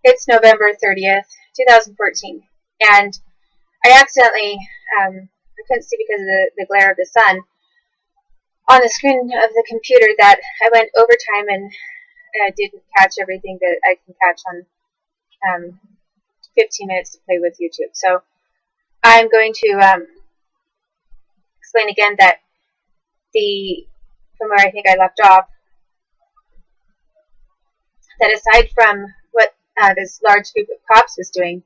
It's November 30th, 2014, and I accidentally, I couldn't see because of the glare of the sun on the screen of the computer that I went overtime and didn't catch everything that I can catch on 15 minutes to play with YouTube. So I'm going to explain again that from where I think I left off, that aside from what this large group of cops was doing,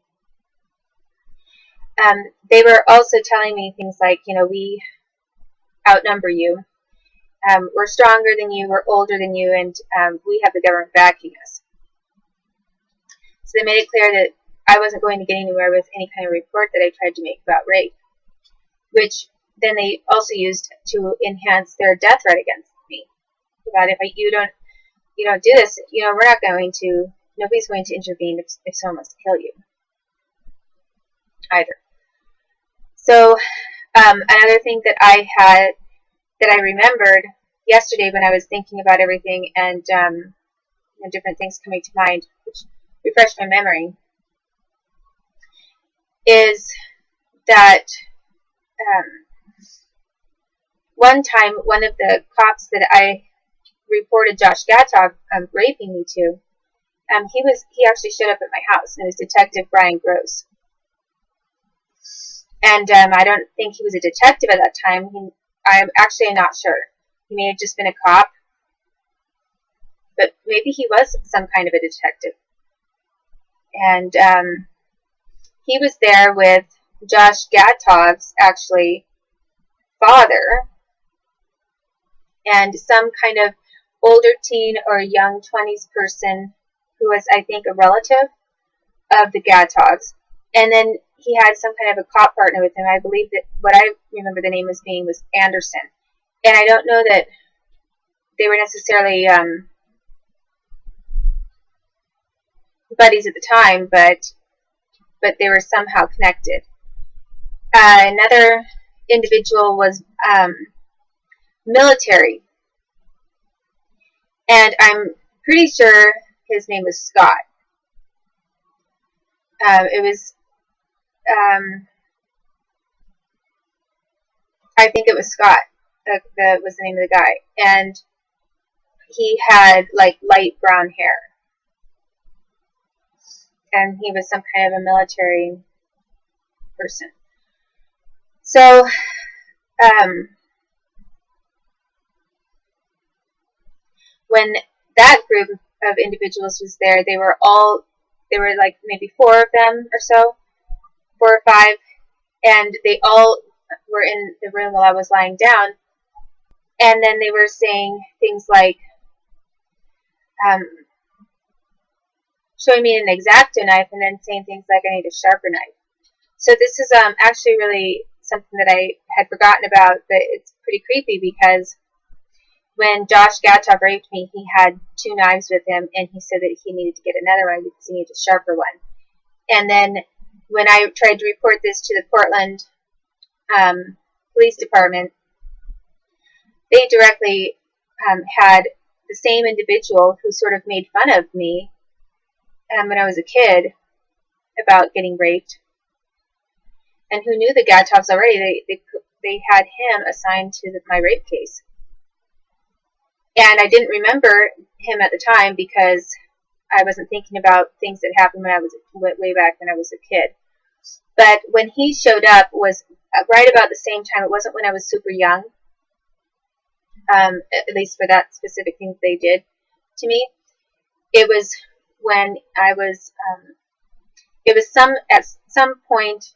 they were also telling me things like, we outnumber you, we're stronger than you, we're older than you, and we have the government backing us. So they made it clear that I wasn't going to get anywhere with any kind of report that I tried to make about rape, which then they also used to enhance their death threat against me. About if you don't do this, we're not going to, nobody's going to intervene if someone wants to kill you either. So another thing that I remembered yesterday when I was thinking about everything and different things coming to mind, which refreshed my memory, is that one time one of the cops that I reported Josh Gatov raping me to, he actually showed up at my house, and it was Detective Brian Gross. And I don't think he was a detective at that time. I'm actually not sure. He may have just been a cop, but maybe he was some kind of a detective. And he was there with Josh Gatov's actually father and some kind of older teen or young 20s person who was, I think, a relative of the Gatovs. And then he had some kind of a cop partner with him. I believe that what I remember the name as being was Anderson. And I don't know that they were necessarily buddies at the time, but they were somehow connected. Another individual was military, and I'm pretty sure his name was Scott. I think it was Scott that was the name of the guy, and he had like light brown hair, and he was some kind of a military person. So when that group of individuals was there, they were like maybe 4 of them or so, 4 or 5, and they all were in the room while I was lying down, and then they were saying things like, showing me an X-Acto knife, and then saying things like, I need a sharper knife. So this is actually really something that I had forgotten about, but it's pretty creepy because when Josh Gatov raped me, he had 2 knives with him, and he said that he needed to get another one because he needed a sharper one. And then when I tried to report this to the Portland Police Department, they directly had the same individual who sort of made fun of me when I was a kid about getting raped, and who knew the Gatovs already. They had him assigned to my rape case. And I didn't remember him at the time because I wasn't thinking about things that happened when I was way back when I was a kid. But when he showed up was right about the same time. It wasn't when I was super young, at least for that specific thing they did to me. It was when I was, it was at some point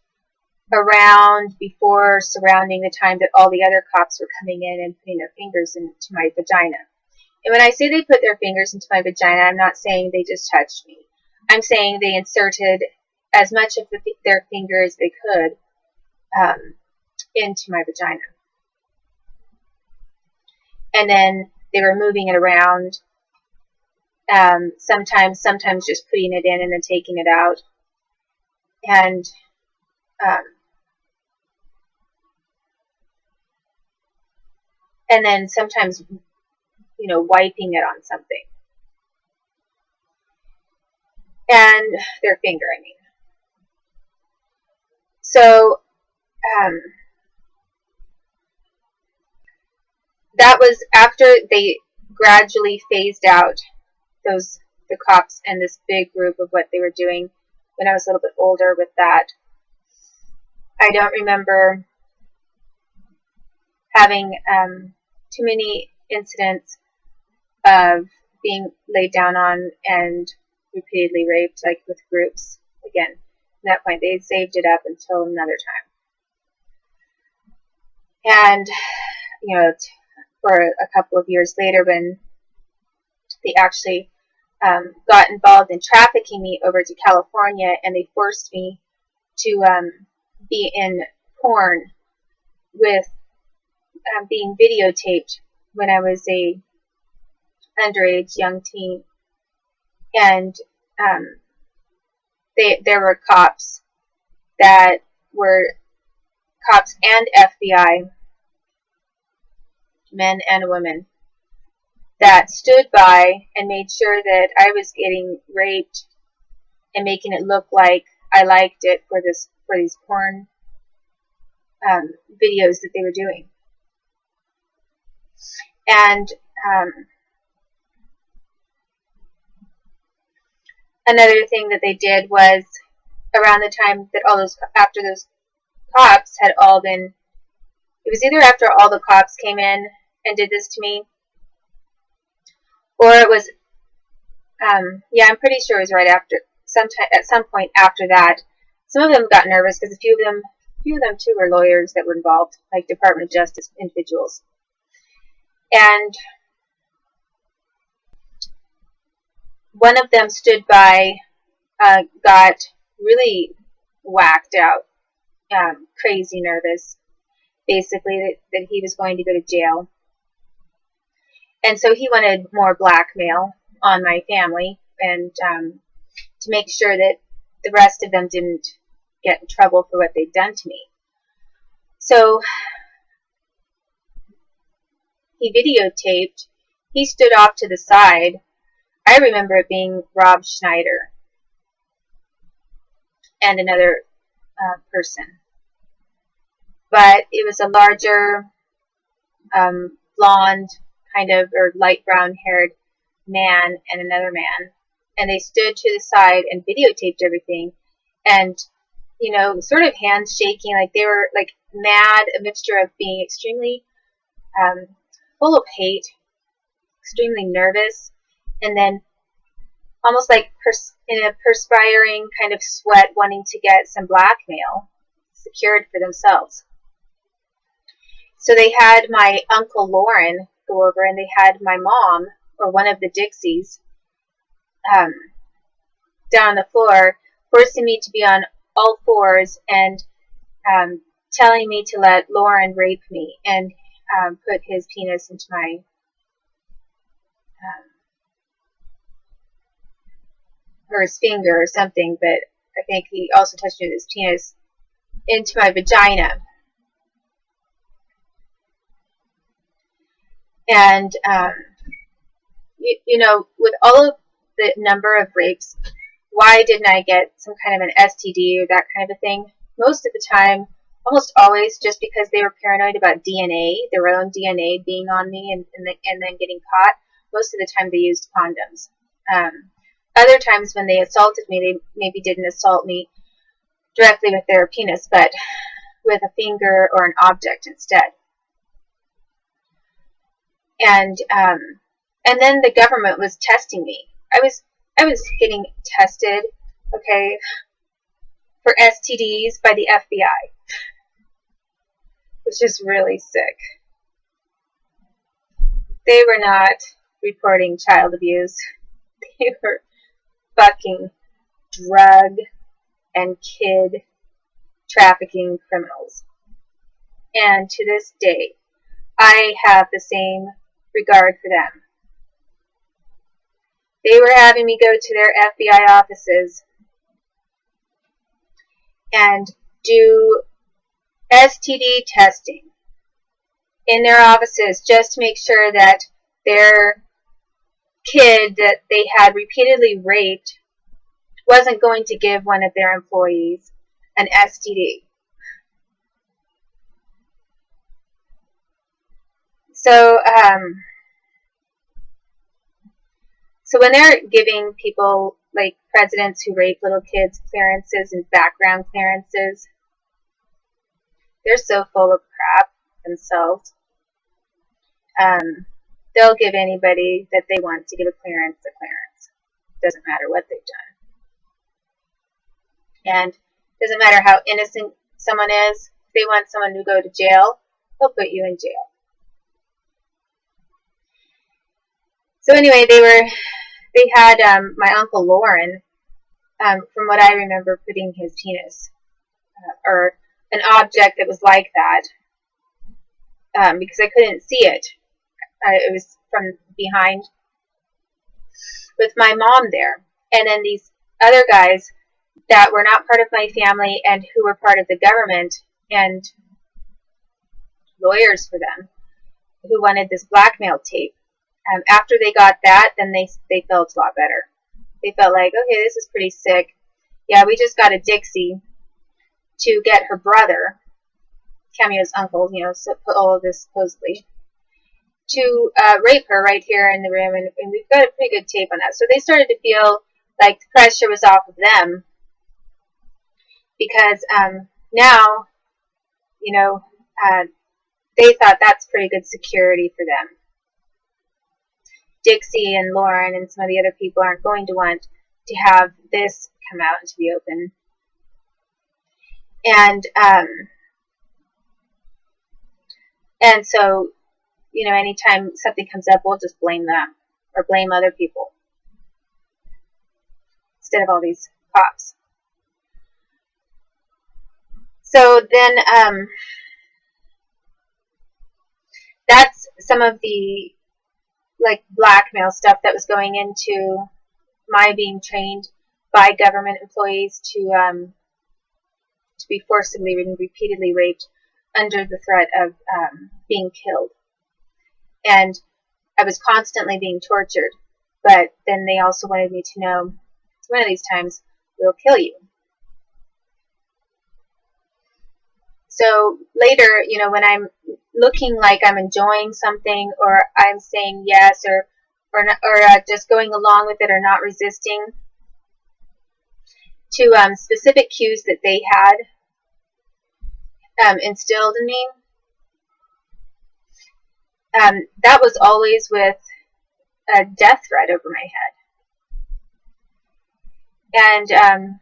around before surrounding the time that all the other cops were coming in and putting their fingers into my vagina. And when I say they put their fingers into my vagina, I'm not saying they just touched me. I'm saying they inserted as much of their finger as they could into my vagina. And then they were moving it around, sometimes just putting it in and then taking it out. And then sometimes, wiping it on something. and their finger, I mean. So that was after they gradually phased out the cops and this big group of what they were doing when I was a little bit older with that. I don't remember having too many incidents of being laid down on and repeatedly raped, like with groups. Again, at that point, they saved it up until another time. And, you know, for a couple of years later, when they actually got involved in trafficking me over to California, and they forced me to be in porn with being videotaped when I was a underage young teen. And there were cops that were cops and FBI, men and women, that stood by and made sure that I was getting raped and making it look like I liked it for these porn videos that they were doing. And another thing that they did was, around the time that after those cops had all been, it was either after all the cops came in and did this to me, or it was, yeah, I'm pretty sure it was right after, at some point after that. Some of them got nervous because a few of them too were lawyers that were involved, like Department of Justice individuals. And one of them stood by, got really whacked out, crazy nervous, basically that he was going to go to jail. And so he wanted more blackmail on my family, and to make sure that the rest of them didn't get in trouble for what they'd done to me. So he videotaped. He stood off to the side. I remember it being Rob Schneider and another person. But it was a larger, blonde, kind of, or light brown haired man and another man. And they stood to the side and videotaped everything. And, you know, sort of hands shaking, like they were like mad, a mixture of being extremely full of hate, extremely nervous, and then almost like in a perspiring kind of sweat, wanting to get some blackmail secured for themselves. So they had my Uncle Lauren go over, and they had my mom, or one of the Dixies, down on the floor, forcing me to be on all fours and telling me to let Lauren rape me and put his penis into my or his finger or something, but I think he also touched me with his penis into my vagina. And you know, with all of the number of rapes, why didn't I get some kind of an STD or that kind of a thing? Most of the time, almost always, just because they were paranoid about DNA, their own DNA being on me and then getting caught. Most of the time they used condoms. Other times when they assaulted me, they maybe didn't assault me directly with their penis, but with a finger or an object instead. And then the government was testing me. I was getting tested, okay, for STDs by the FBI, which is really sick. They were not reporting child abuse. They were fucking drug and kid trafficking criminals. And to this day, I have the same regard for them. They were having me go to their FBI offices and do STD testing in their offices just to make sure that their kid that they had repeatedly raped wasn't going to give one of their employees an STD. So when they're giving people, like presidents who rape little kids, clearances and background clearances, they're so full of crap themselves. They'll give anybody that they want to give a clearance a clearance. Doesn't matter what they've done. And doesn't matter how innocent someone is. If they want someone to go to jail, they'll put you in jail. So anyway, they had my Uncle Lauren, from what I remember, putting his penis, or an object that was like that, because I couldn't see it. It was from behind, with my mom there. And then these other guys that were not part of my family and who were part of the government and lawyers for them, who wanted this blackmail tape. After they got that, then they felt a lot better. They felt like, okay, this is pretty sick. Yeah, we just got a Dixie to get her brother, Cameo's uncle, so put all of this supposedly, to rape her right here in the room, and we've got a pretty good tape on that. So they started to feel like the pressure was off of them, because now, they thought that's pretty good security for them. Dixie and Lauren and some of the other people aren't going to want to have this come out into the open. And so, anytime something comes up, we'll just blame them or blame other people instead of all these cops. So then, that's some of the blackmail stuff that was going into my being trained by government employees to be forcibly and repeatedly raped under the threat of being killed. And I was constantly being tortured, but then they also wanted me to know, one of these times, we'll kill you. So later, when I'm looking like I'm enjoying something, or I'm saying yes, or just going along with it, or not resisting, to specific cues that they had instilled in me, that was always with a death threat over my head. And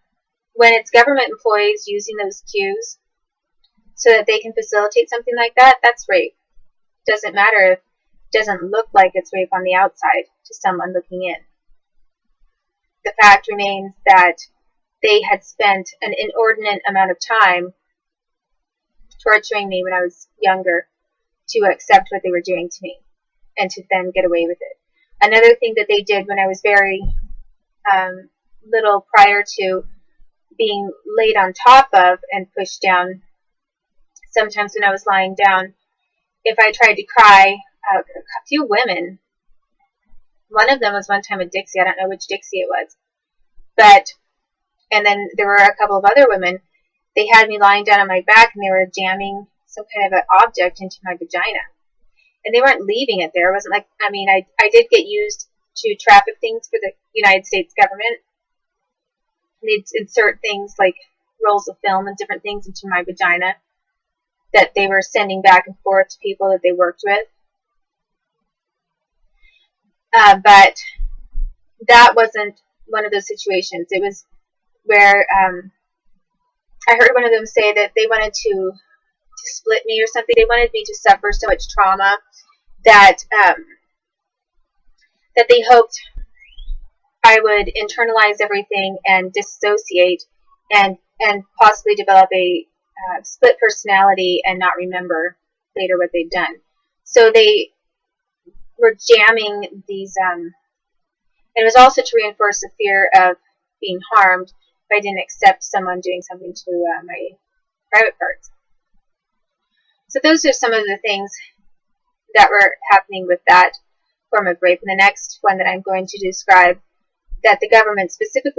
when it's government employees using those cues so that they can facilitate something like that, that's rape. Doesn't matter if it doesn't look like it's rape on the outside to someone looking in. The fact remains that they had spent an inordinate amount of time torturing me when I was younger to accept what they were doing to me and to then get away with it. Another thing that they did when I was very little, prior to being laid on top of and pushed down, sometimes when I was lying down, if I tried to cry, a few women, one of them was one time a Dixie, I don't know which Dixie it was, and then there were a couple of other women, they had me lying down on my back and they were jamming some kind of an object into my vagina. And they weren't leaving it there. It wasn't like, I did get used to traffic things for the United States government. They'd insert things like rolls of film and different things into my vagina that they were sending back and forth to people that they worked with. But that wasn't one of those situations. It was where I heard one of them say that they wanted to split me or something. They wanted me to suffer so much trauma that that they hoped I would internalize everything and dissociate and possibly develop a split personality and not remember later what they'd done. So they were jamming these, and it was also to reinforce the fear of being harmed if I didn't accept someone doing something to my private parts. So those are some of the things that were happening with that form of rape. And the next one that I'm going to describe, that the government specifically